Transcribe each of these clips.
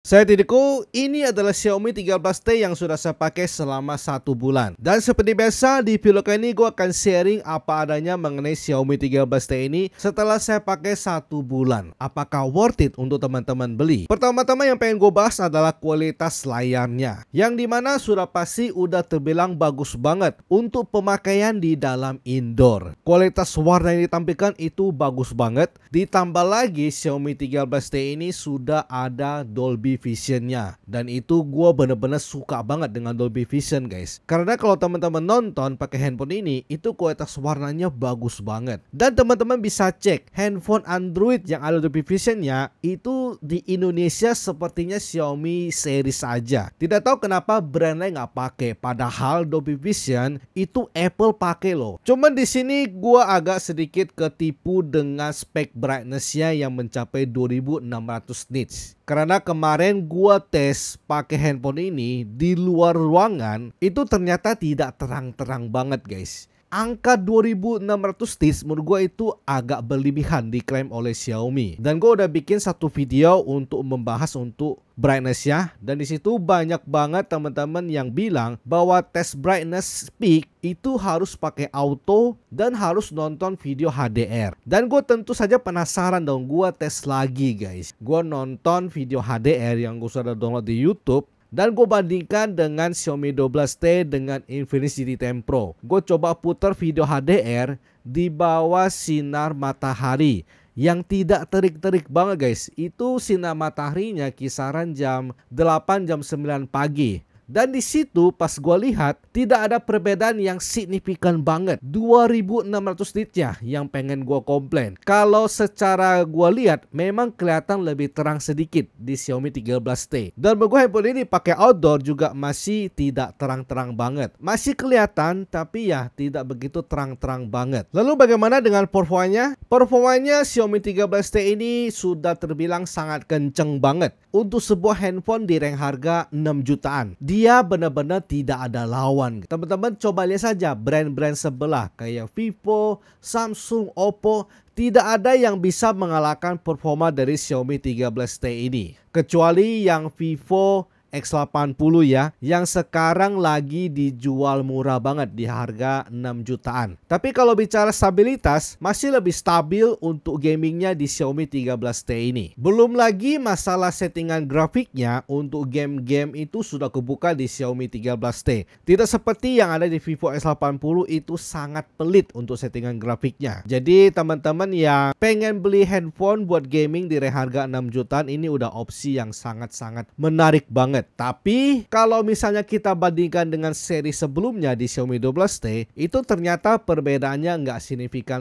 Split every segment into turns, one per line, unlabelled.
Saya Didiko, ini adalah Xiaomi 13T yang sudah saya pakai selama 1 bulan. Dan seperti biasa di video kali ini gue akan sharing apa adanya mengenai Xiaomi 13T ini setelah saya pakai 1 bulan. Apakah worth it untuk teman-teman beli? Pertama-tama yang pengen gue bahas adalah kualitas layarnya, yang dimana sudah pasti udah terbilang bagus banget untuk pemakaian di dalam indoor. Kualitas warna yang ditampilkan itu bagus banget. Ditambah lagi Xiaomi 13T ini sudah ada Dolby Vision-nya, dan itu gue bener-bener suka banget dengan Dolby Vision guys, karena kalau teman-teman nonton pakai handphone ini itu kualitas warnanya bagus banget. Dan teman-teman bisa cek handphone Android yang ada Dolby Vision-nya itu di Indonesia sepertinya Xiaomi series aja. Tidak tahu kenapa brand lain nggak pakai, padahal Dolby Vision itu Apple pakai loh. Cuman di sini gue agak sedikit ketipu dengan spek brightness-nya yang mencapai 2600 nits. Karena kemarin gua tes pakai handphone ini di luar ruangan itu ternyata tidak terang-terang banget guys. Angka 2600 nits menurut gue itu agak berlebihan diklaim oleh Xiaomi. Dan gue udah bikin satu video untuk membahas untuk brightness ya. Dan disitu banyak banget teman-teman yang bilang bahwa tes brightness peak itu harus pakai auto dan harus nonton video HDR. Dan gue tentu saja penasaran dong, gue tes lagi guys. Gue nonton video HDR yang gue sudah download di YouTube. Dan gue bandingkan dengan Xiaomi 12T dengan Infinix GT 10 Pro. Gue coba putar video HDR di bawah sinar matahari yang tidak terik-terik banget guys. Itu sinar mataharinya kisaran jam 8 jam 9 pagi. Dan di situ pas gue lihat tidak ada perbedaan yang signifikan banget. 2600 nitsnya yang pengen gue komplain. Kalau secara gue lihat memang kelihatan lebih terang sedikit di Xiaomi 13T. Dan menurut gue handphone ini pakai outdoor juga masih tidak terang-terang banget. Masih kelihatan tapi ya tidak begitu terang-terang banget. Lalu bagaimana dengan performanya? Performanya Xiaomi 13T ini sudah terbilang sangat kenceng banget untuk sebuah handphone di rank harga 6 jutaan. Dia benar-benar tidak ada lawan. Teman-teman coba lihat saja brand-brand sebelah kayak Vivo, Samsung, Oppo. Tidak ada yang bisa mengalahkan performa dari Xiaomi 13T ini. Kecuali yang Vivo X80 ya, yang sekarang lagi dijual murah banget di harga 6 jutaan. Tapi kalau bicara stabilitas, masih lebih stabil untuk gamingnya di Xiaomi 13T ini. Belum lagi masalah settingan grafiknya untuk game-game itu sudah kebuka di Xiaomi 13T. Tidak seperti yang ada di Vivo X80 itu sangat pelit untuk settingan grafiknya. Jadi teman-teman yang pengen beli handphone buat gaming di harga 6 jutaan ini udah opsi yang sangat-sangat menarik banget. Tapi kalau misalnya kita bandingkan dengan seri sebelumnya di Xiaomi 12T, itu ternyata perbedaannya nggak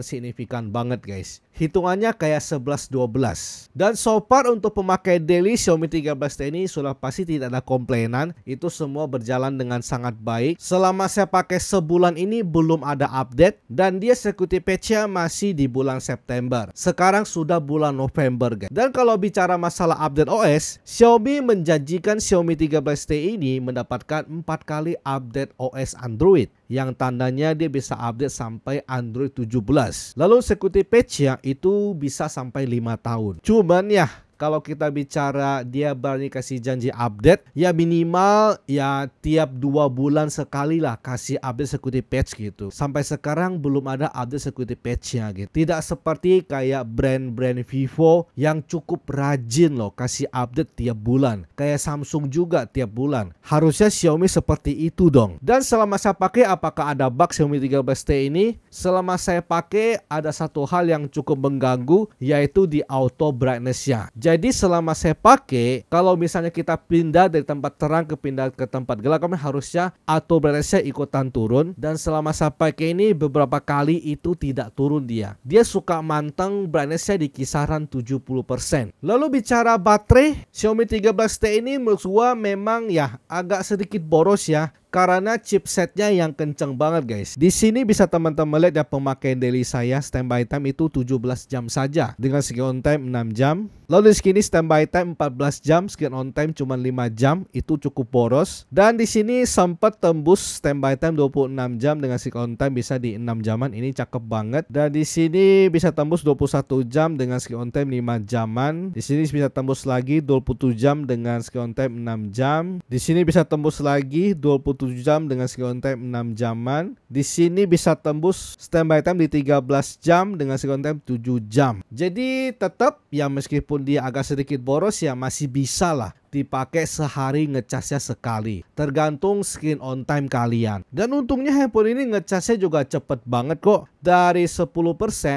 signifikan banget guys. Hitungannya kayak 11-12. Dan so far untuk pemakai daily Xiaomi 13T ini sudah pasti tidak ada komplainan. Itu semua berjalan dengan sangat baik. Selama saya pakai sebulan ini belum ada update. Dan dia security patch-nya masih di bulan September. Sekarang sudah bulan November guys. Dan kalau bicara masalah update OS, Xiaomi menjanjikan Xiaomi 13T ini mendapatkan 4 kali update OS Android, yang tandanya dia bisa update sampai Android 17. Lalu security patch-nya itu bisa sampai 5 tahun. Cuman ya kalau kita bicara dia berani kasih janji update, ya minimal ya tiap 2 bulan sekali lah kasih update security patch gitu. Sampai sekarang belum ada update security patch-nya gitu. Tidak seperti kayak brand-brand Vivo yang cukup rajin loh kasih update tiap bulan. Kayak Samsung juga tiap bulan. Harusnya Xiaomi seperti itu dong. Dan selama saya pakai, apakah ada bug Xiaomi 13T ini? Selama saya pakai ada satu hal yang cukup mengganggu, yaitu di auto brightness-nya. Jadi selama saya pakai, kalau misalnya kita pindah dari tempat terang pindah ke tempat gelap, kan harusnya auto brightness-nya ikutan turun. Dan selama saya pakai ini beberapa kali itu tidak turun dia. Dia suka manteng brightness-nya di kisaran 70%. Lalu bicara baterai, Xiaomi 13T ini menurut gua memang ya agak sedikit boros ya. karena chipsetnya yang kenceng banget guys. Di sini bisa teman-teman lihat ya pemakaian daily saya, standby time itu 17 jam saja dengan screen on time 6 jam. Lalu di sini standby time 14 jam, screen on time cuma 5 jam, itu cukup boros. Dan di sini sempat tembus standby time 26 jam dengan screen on time bisa di 6 jaman, ini cakep banget. Dan di sini bisa tembus 21 jam dengan screen on time 5 jaman. Di sini bisa tembus lagi 27 jam dengan screen on time 6 jam. Di sini bisa tembus lagi 27 jam dengan screen on time 6 jaman. Di sini bisa tembus standby time di 13 jam dengan screen on time 7 jam. Jadi tetap ya meskipun dia agak sedikit boros ya masih bisa lah dipakai sehari ngecasnya sekali, tergantung screen on time kalian. Dan untungnya handphone ini ngecasnya juga cepet banget kok. Dari 10%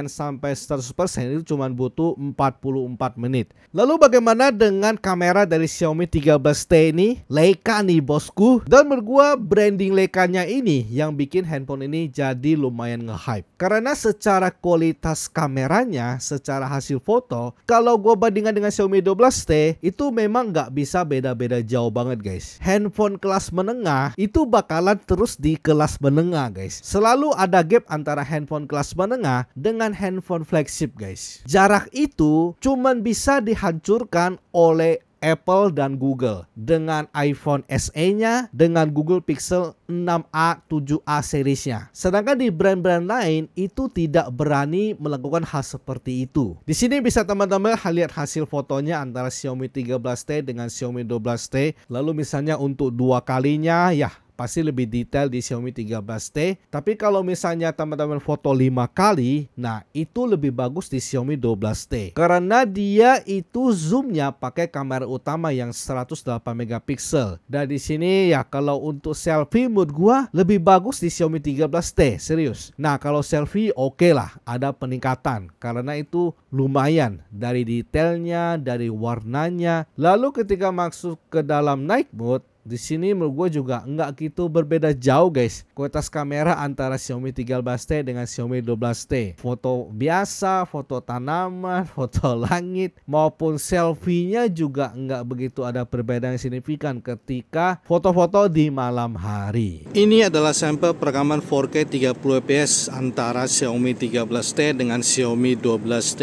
sampai 100% itu cuma butuh 44 menit. Lalu bagaimana dengan kamera dari Xiaomi 13T ini? Leica nih bosku. Dan menurut gua branding Leica-nya ini yang bikin handphone ini jadi lumayan nge-hype. Karena secara kualitas kameranya, secara hasil foto, kalau gua bandingkan dengan Xiaomi 12T itu memang nggak bisa beda-beda jauh banget guys. Handphone kelas menengah itu bakalan terus di kelas menengah guys. Selalu ada gap antara handphone kelas menengah dengan handphone flagship guys. Jarak itu cuman bisa dihancurkan oleh Apple dan Google dengan iPhone SE-nya, dengan Google Pixel 6a, 7a seriesnya. Sedangkan di brand-brand lain itu tidak berani melakukan hal seperti itu. Di sini bisa teman-teman lihat hasil fotonya antara Xiaomi 13T dengan Xiaomi 12T. Lalu misalnya untuk dua kalinya ya pasti lebih detail di Xiaomi 13T. Tapi kalau misalnya teman-teman foto 5 kali, nah itu lebih bagus di Xiaomi 12T. Karena dia itu zoomnya pakai kamera utama yang 108 megapiksel. Dan di sini ya kalau untuk selfie menurut gua lebih bagus di Xiaomi 13T, serius. Nah kalau selfie oke lah, ada peningkatan. Karena itu lumayan dari detailnya, dari warnanya. Lalu ketika masuk ke dalam night mode, di sini menurut gue juga nggak gitu berbeda jauh guys. Kualitas kamera antara Xiaomi 13T dengan Xiaomi 12T. Foto biasa, foto tanaman, foto langit maupun selfie-nya juga nggak begitu ada perbedaan signifikan ketika foto-foto di malam hari. Ini adalah sampel perekaman 4K 30 fps antara Xiaomi 13T dengan Xiaomi 12T.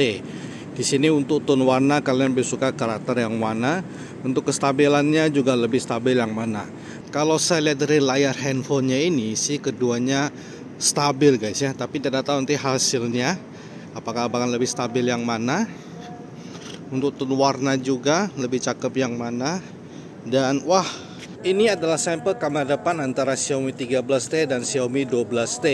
Di sini untuk tone warna kalian lebih suka karakter yang mana. Untuk kestabilannya juga lebih stabil yang mana. Kalau saya lihat dari layar handphonenya ini sih keduanya stabil guys ya. Tapi tidak tahu nanti hasilnya apakah akan lebih stabil yang mana. Untuk tone warna juga lebih cakep yang mana. Dan wah, ini adalah sampel kamera depan antara Xiaomi 13T dan Xiaomi 12T.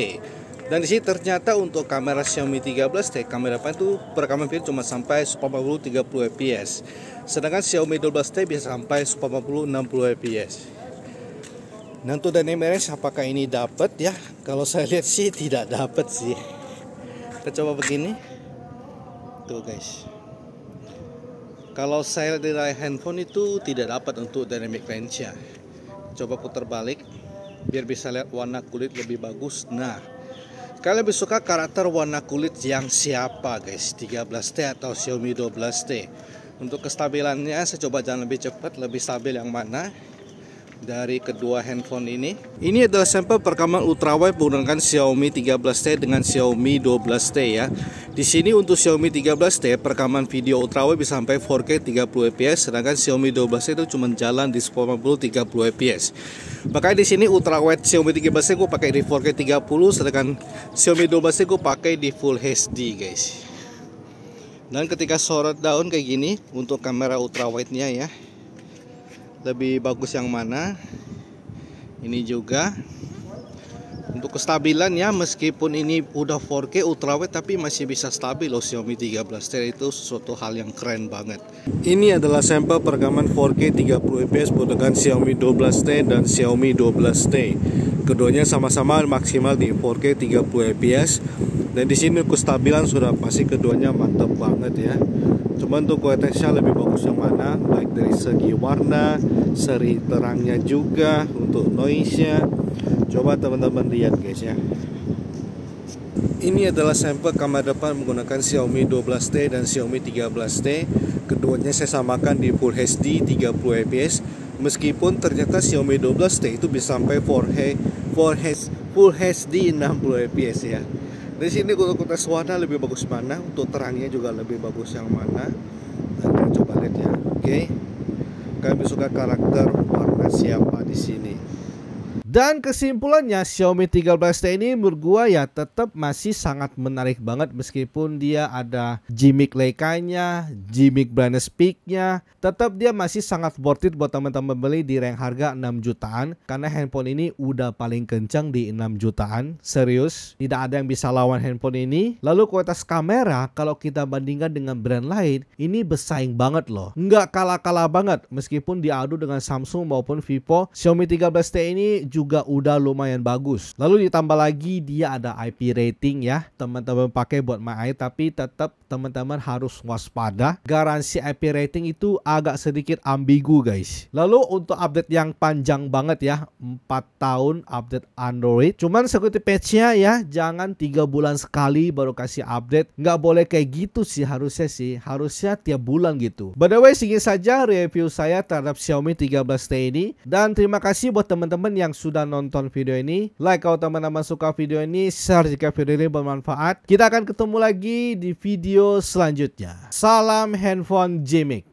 Dan di sini ternyata untuk kamera Xiaomi 13T, kamera depan itu perekaman video cuma sampai 140 30 fps. Sedangkan Xiaomi 12T bisa sampai 140 60 fps. Nah untuk dynamic range apakah ini dapat ya? Kalau saya lihat sih tidak dapat sih. Kita coba begini. Tuh guys. Kalau saya lihat dari handphone itu tidak dapat untuk dynamic range-nya. Coba putar balik biar bisa lihat warna kulit lebih bagus. Nah, kalian lebih suka karakter warna kulit yang siapa guys, 13T atau Xiaomi 12T? Untuk kestabilannya saya coba jalan lebih cepat, lebih stabil yang mana dari kedua handphone ini. Ini adalah sampel perekaman ultrawide menggunakan Xiaomi 13T dengan Xiaomi 12T ya. Di sini untuk Xiaomi 13T perekaman video ultrawide bisa sampai 4K 30 fps, sedangkan Xiaomi 12T itu cuma jalan di 140 30 fps. Makanya di sini ultrawide Xiaomi 13T gue pakai di 4K 30, sedangkan Xiaomi 12T gue pakai di Full HD guys. Dan ketika sorot daun kayak gini untuk kamera ultrawide-nya ya, lebih bagus yang mana? Ini juga untuk kestabilan ya, meskipun ini udah 4K ultrawide tapi masih bisa stabil loh. Xiaomi 13T itu suatu hal yang keren banget. Ini adalah sampel perekaman 4K 30 fps menggunakan Xiaomi 12T dan Xiaomi 12T. Keduanya sama-sama maksimal di 4K 30 fps. Dan di sini kestabilan sudah pasti keduanya mantap banget ya. Cuman untuk kualitasnya lebih bagus yang mana? Baik dari segi warna, seri terangnya juga, untuk noise-nya. Coba teman-teman lihat guys ya. Ini adalah sampel kamera depan menggunakan Xiaomi 12T dan Xiaomi 13T. Keduanya saya samakan di Full HD 30 fps. Meskipun ternyata Xiaomi 12T itu bisa sampai Full HD 60 fps ya. Di sini untuk tes warna lebih bagus mana, untuk terangnya juga lebih bagus yang mana. Nah, kita coba lihat ya. Oke. Kami suka karakter warna siapa di sini. Dan kesimpulannya Xiaomi 13T ini menurut gua ya tetap masih sangat menarik banget, meskipun dia ada gimmick Leica-nya, gimmick brightness peak-nya, tetap dia masih sangat worth it buat teman-teman beli di rank harga 6 jutaan, karena handphone ini udah paling kencang di 6 jutaan. Serius, tidak ada yang bisa lawan handphone ini. Lalu kualitas kamera kalau kita bandingkan dengan brand lain, ini bersaing banget loh. Nggak kalah-kalah banget, meskipun diadu dengan Samsung maupun Vivo. Xiaomi 13T ini juga udah lumayan bagus. Lalu ditambah lagi dia ada IP rating ya, teman-teman pakai buat main air, tapi tetap teman-teman harus waspada. Garansi IP rating itu agak sedikit ambigu guys. Lalu untuk update yang panjang banget ya, 4 tahun update Android. Cuman security patch-nya ya, jangan 3 bulan sekali baru kasih update. Nggak boleh kayak gitu sih harusnya sih. Harusnya tiap bulan gitu. By the way, segini saja review saya terhadap Xiaomi 13T ini. Dan terima kasih buat teman-teman yang sudah nonton video ini. Like kalau teman-teman suka video ini, share jika video ini bermanfaat. Kita akan ketemu lagi di video selanjutnya. Salam handphone Jimik.